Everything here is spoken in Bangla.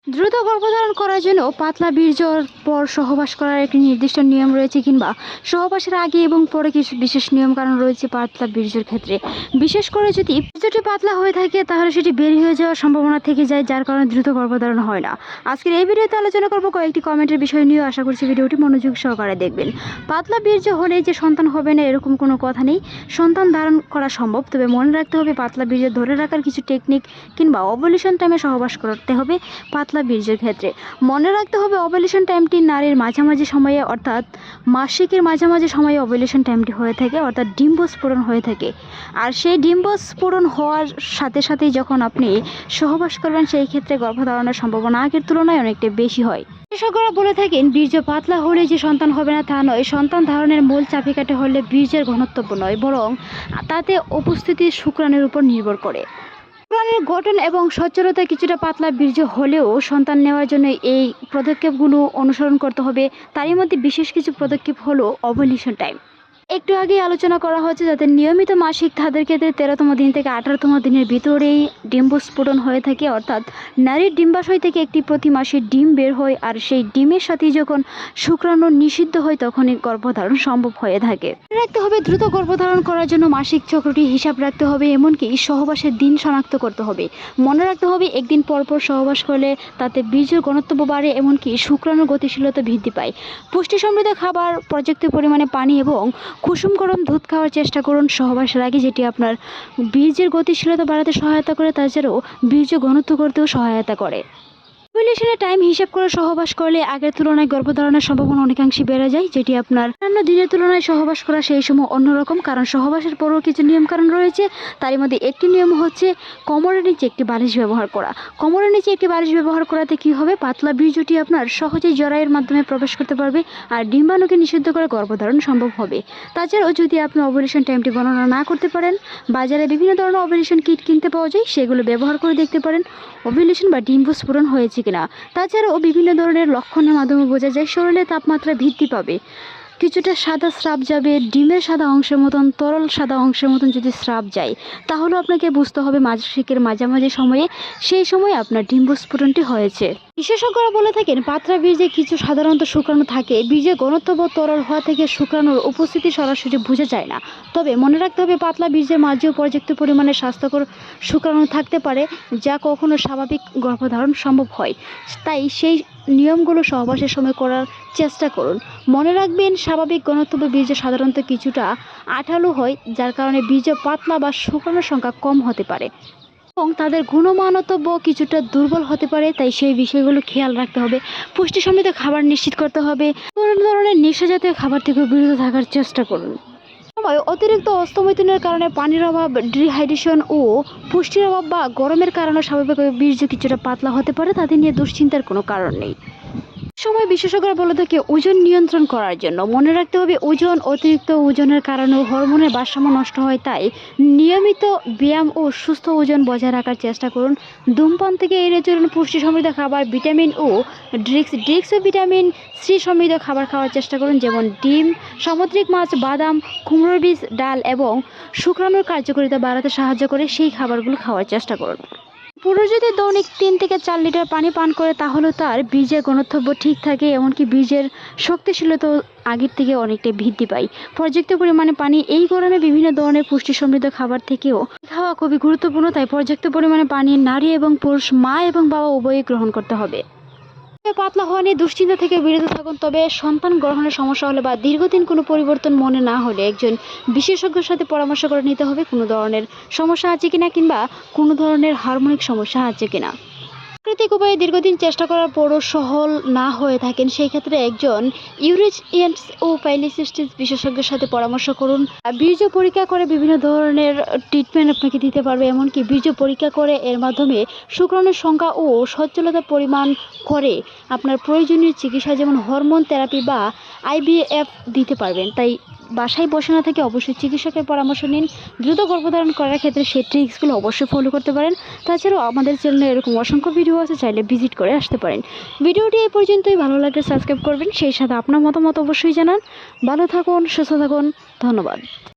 দ্রুত গর্ভধারণ করার জন্য পাতলা বীর্যর পর সহবাস করার একটি নির্দিষ্ট নিয়ম রয়েছে, কিংবা সহবাসের আগে এবং পরে কিছু বিশেষ নিয়ম কারণ রয়েছে পাতলা বীর্যের ক্ষেত্রে। বিশেষ করে যদি বীর্যটি পাতলা হয়ে থাকে তাহলে সেটি বের হয়ে যাওয়ার সম্ভাবনা থেকে যায়, যার কারণে দ্রুত গর্ভধারণ হয় না। আজকের এই ভিডিওতে আলোচনা করব কয়েকটি কমেন্টের বিষয় নিয়ে। আশা করছি ভিডিওটি মনোযোগ সহকারে দেখবেন। পাতলা বীর্য হলেই যে সন্তান হবে না এরকম কোনো কথা নেই, সন্তান ধারণ করা সম্ভব। তবে মনে রাখতে হবে পাতলা বীর্য ধরে রাখার কিছু টেকনিক কিংবা ওভুলেশন টাইমে সহবাস করতে হবে। পাতলা বীর্যের ক্ষেত্রে মনে রাখতে হবে ওভুলেশন টাইমটি নারীর মাঝামাঝি সময়ে অর্থাৎ মাসিকের মাঝামাঝি সময়ে ওভুলেশন টাইমটি হয়ে থাকে, অর্থাৎ ডিম্বস্ফোরণ হয়ে থাকে। আর সেই ডিম্বস্ফোরণ হওয়ার সাথে সাথেই যখন আপনি সহবাস করবেন সেই ক্ষেত্রে গর্ভধারণের সম্ভাবনা আগের তুলনায় অনেকটা বেশি হয়। বিশেষজ্ঞরা বলে থাকেন বীর্য পাতলা হলে যে সন্তান হবে না তা নয়, সন্তান ধারণের মূল চাবিকাঠি হলে বীর্যের ঘনত্ব নয়, বরং তাতে উপস্থিতি শুক্রাণুর উপর নির্ভর করে। শুক্রাণুর গঠন এবং সচ্ছলতা কিছুটা পাতলা বীর্য হলেও সন্তান নেওয়ার জন্য এই পদক্ষেপগুলো অনুসরণ করতে হবে। তারই মধ্যে বিশেষ কিছু পদক্ষেপ হলো ওভুলেশন টাইম। একটু আগে আলোচনা করা হচ্ছে যাদের নিয়মিত মাসিক তাদের ক্ষেত্রে 13তম দিন থেকে 18তম দিনের ভিতরেই ডিম্বস্ফোরণ হয়ে থাকে, অর্থাৎ নারীর ডিম্বাশয় থেকে একটি প্রতি মাসে ডিম বের হয়, আর সেই ডিমের সাথে যখন শুক্রাণু নিষিদ্ধ হয় তখনই গর্ভধারণ সম্ভব হয়ে থাকে। মনে রাখতে হবে দ্রুত গর্ভধারণ করার জন্য মাসিক চক্রটি হিসাব রাখতে হবে, এমনকি সহবাসের দিন শনাক্ত করতে হবে। মনে রাখতে হবে একদিন পরপর সহবাস করলে তাতে বীর্যের ঘনত্ব বাড়ে, এমনকি শুক্রাণুর গতিশীলতা বৃদ্ধি পায়। পুষ্টি সমৃদ্ধ খাবার, পর্যাপ্ত পরিমাণে পানি এবং কুসুম গরম দুধ খাওয়ার চেষ্টা করুন সহবাসের আগে, যেটি আপনার বীর্যের গতিশীলতা বাড়াতে সহায়তা করে, তাছাড়াও বীর্য ঘনত্ব করতেও সহায়তা করে। ওভুলেশনের টাইম হিসাব করে সহবাস করলে আগের তুলনায় গর্ভধারণের সম্ভাবনা অনেকাংশে বেড়ে যায়, যেটি আপনার অন্যান্য দিনের তুলনায় সহবাস করা সেই সময় অন্যরকম, কারণ সহবাসের পরেও কিছু নিয়মকানুন রয়েছে। তারই মধ্যে একটি নিয়ম হচ্ছে কোমরের নিচে একটি বালিশ ব্যবহার করা। কোমরের নিচে একটি বালিশ ব্যবহার করাতে কি হবে, পাতলা বীর্যটি আপনার সহজেই জরায়ুর মাধ্যমে প্রবেশ করতে পারবে, আর ডিম্বাণুকে নিষিদ্ধ করে গর্ভধারণ সম্ভব হবে। তাছাড়াও যদি আপনি ওভুলেশন টাইমটি গণনা না করতে পারেন, বাজারে বিভিন্ন ধরনের ওভুলেশন কিট কিনতে পাওয়া যায়, সেগুলো ব্যবহার করে দেখতে পারেন ওভুলেশন বা ডিম্বস্ফোরণ হয়েছে কিনা। তাছাড়াও বিভিন্ন ধরনের লক্ষণের মাধ্যমে বোঝা যায় শরীরে তাপমাত্রা বৃদ্ধি পাবে, কিছুটা সাদা স্রাব যাবে, ডিমের সাদা অংশের মতন, তরল সাদা অংশের মতন যদি স্রাব যায় তাহলে আপনাকে বুঝতে হবে মাসিকের মাঝামাঝি সময়ে, সেই সময় আপনার ডিম্বস্ফোরণটি হয়েছে। বিশেষজ্ঞরা বলে থাকেন পাতলা বীর্যে কিছু সাধারণত শুক্রাণু থাকে, বীর্যে ঘনত্ব বা তরল হওয়া থেকে শুক্রাণুর উপস্থিতি সরাসরি বোঝা যায় না। তবে মনে রাখতে হবে পাতলা বীর্যের মাঝেও পর্যাপ্ত পরিমাণে স্বাস্থ্যকর শুক্রাণু থাকতে পারে, যা কখনো স্বাভাবিক গর্ভধারণ সম্ভব হয়। তাই সেই নিয়মগুলো সহবাসের সময় করার চেষ্টা করুন। মনে রাখবেন স্বাভাবিক ঘনত্ব বা বীর্য সাধারণত কিছুটা আঠালো হয়, যার কারণে বীর্য পাতলা বা শুক্রাণুর সংখ্যা কম হতে পারে এবং তাদের গুণমানতব্য কিছুটা দুর্বল হতে পারে। তাই সেই বিষয়গুলো খেয়াল রাখতে হবে। পুষ্টি সমৃদ্ধ খাবার নিশ্চিত করতে হবে। কোনো ধরনের নেশাজাতীয় খাবার থেকে বিরত থাকার চেষ্টা করুন। সময় অতিরিক্ত অস্তমিথুনের কারণে পানির অভাব, ডিহাইড্রেশন ও পুষ্টির অভাব বা গরমের কারণে স্বাভাবিকভাবে বীর্য কিছুটা পাতলা হতে পারে, তাদের নিয়ে দুশ্চিন্তার কোনো কারণ নেই। সময় বিশেষজ্ঞরা বলে থাকে ওজন নিয়ন্ত্রণ করার জন্য মনে রাখতে হবে অতিরিক্ত ওজনের কারণে হরমোনের ভারসাম্য নষ্ট হয়। তাই নিয়মিত ব্যায়াম ও সুস্থ ওজন বজায় রাখার চেষ্টা করুন। ধূমপান থেকে এড়িয়ে চলুন। পুষ্টি সমৃদ্ধ খাবার, ভিটামিন ও ড্রিঙ্কস ও ভিটামিন সি সমৃদ্ধ খাবার খাওয়ার চেষ্টা করুন, যেমন ডিম, সামুদ্রিক মাছ, বাদাম, কুমড়োর বীজ, ডাল এবং শুক্রাণুর কার্যকারিতা বাড়াতে সাহায্য করে সেই খাবারগুলো খাওয়ার চেষ্টা করুন। পুরুষ যদি দৈনিক 3 থেকে 4 লিটার পানি পান করে তাহলে তার বীর্যের ঘনত্ব ঠিক থাকে, এমনকি বীর্যের শক্তিশীলতা আগের থেকে অনেকটাই বৃদ্ধি পায়। পর্যাপ্ত পরিমাণে পানি, এই গরমে বিভিন্ন ধরনের পুষ্টি সমৃদ্ধ খাবার থেকেও খাওয়া খুবই গুরুত্বপূর্ণ। তাই পর্যাপ্ত পরিমাণে পানি নারী এবং পুরুষ, মা এবং বাবা উভয়ই গ্রহণ করতে হবে। পাতলা হওয়া নিয়ে দুশ্চিন্তা থেকে বিরত থাকুন। তবে সন্তান গ্রহণের সমস্যা হলে বা দীর্ঘদিন কোনো পরিবর্তন মনে না হলে একজন বিশেষজ্ঞের সাথে পরামর্শ করে নিতে হবে কোনো ধরনের সমস্যা আছে কিনা, কিংবা কোনো ধরনের হারমোনিক সমস্যা আছে কিনা। প্রাকৃতিক উপায়ে দীর্ঘদিন চেষ্টা করার পরও সফল না হয়ে থাকেন, সেই ক্ষেত্রে একজন ইউরেনিয়াস ও পলিসিস্টিক বিশেষজ্ঞের সাথে পরামর্শ করুন। বীর্য পরীক্ষা করে বিভিন্ন ধরনের ট্রিটমেন্ট আপনাকে দিতে পারবে, এমনকি বীর্য পরীক্ষা করে এর মাধ্যমে শুক্রাণুর সংখ্যা ও সচ্ছলতার পরিমাণ করে আপনার প্রয়োজনীয় চিকিৎসা যেমন হরমোন থেরাপি বা আইভিএফ দিতে পারবেন। তাই বাসায় বসে না থেকে অবশ্যই চিকিৎসকের পরামর্শ নিন। দ্রুত গর্ভধারণ করার ক্ষেত্রে সেই ট্রিক্সগুলো অবশ্যই ফলো করতে পারেন। তাছাড়াও আমাদের চ্যানেলে এরকম অসংখ্য ভিডিও আছে, চাইলে ভিজিট করে আসতে পারেন। ভিডিওটি এই পর্যন্তই। ভালো লাগলে সাবস্ক্রাইব করবেন, সেই সাথে আপনার মতামত অবশ্যই জানান। ভালো থাকুন, সুস্থ থাকুন, ধন্যবাদ।